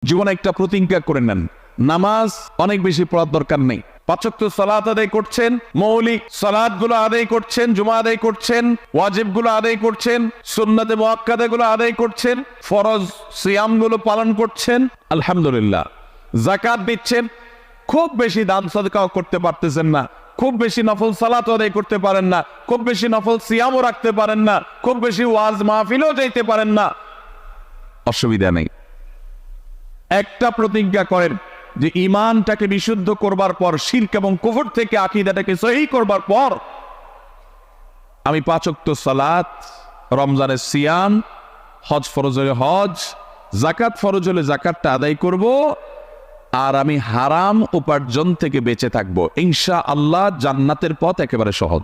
জীবনে একটা প্রতিজ্ঞা করে নেন, নামাজ অনেক বেশি পড়ার দরকার নেই। 5 ওয়াক্ত সালাত আদায় করছেন, মৌলিক সালাতগুলো আদায় করছেন, জুমা আদায় করছেন, ওয়াজিবগুলো আদায় করছেন, সুন্নাতে মুআক্কাদাগুলো আদায় করছেন, ফরজ সিয়ামগুলো পালন করছেন, আলহামদুলিল্লাহ। যাকাত দিচ্ছেন, খুব বেশি দান সাদকাও করতে পারতেছেন না, খুব বেশি নফল সালাত আদায় করতে পারেন না, খুব বেশি নফল সিয়ামও রাখতে পারেন না, খুব বেশি ওয়াজ মাহফিলও যাইতে পারেন না, অসুবিধা নেই। একটা প্রতিজ্ঞা করেন যে ঈমানটাকে বিশুদ্ধ করবার পর, শিরক এবং কুফর থেকে আকীদাটাকে সহিহ করবার পর আমি 5 ওয়াক্ত সালাত, রমজানের সিয়াম, হজ ফরজ হলে হজ, যাকাত ফরজ হলে যাকাতটা আদায় করব, আর আমি হারাম উপার্জন থেকে বেঁচে থাকবো। ইনশাআল্লাহ জান্নাতের পথ একেবারে সহজ।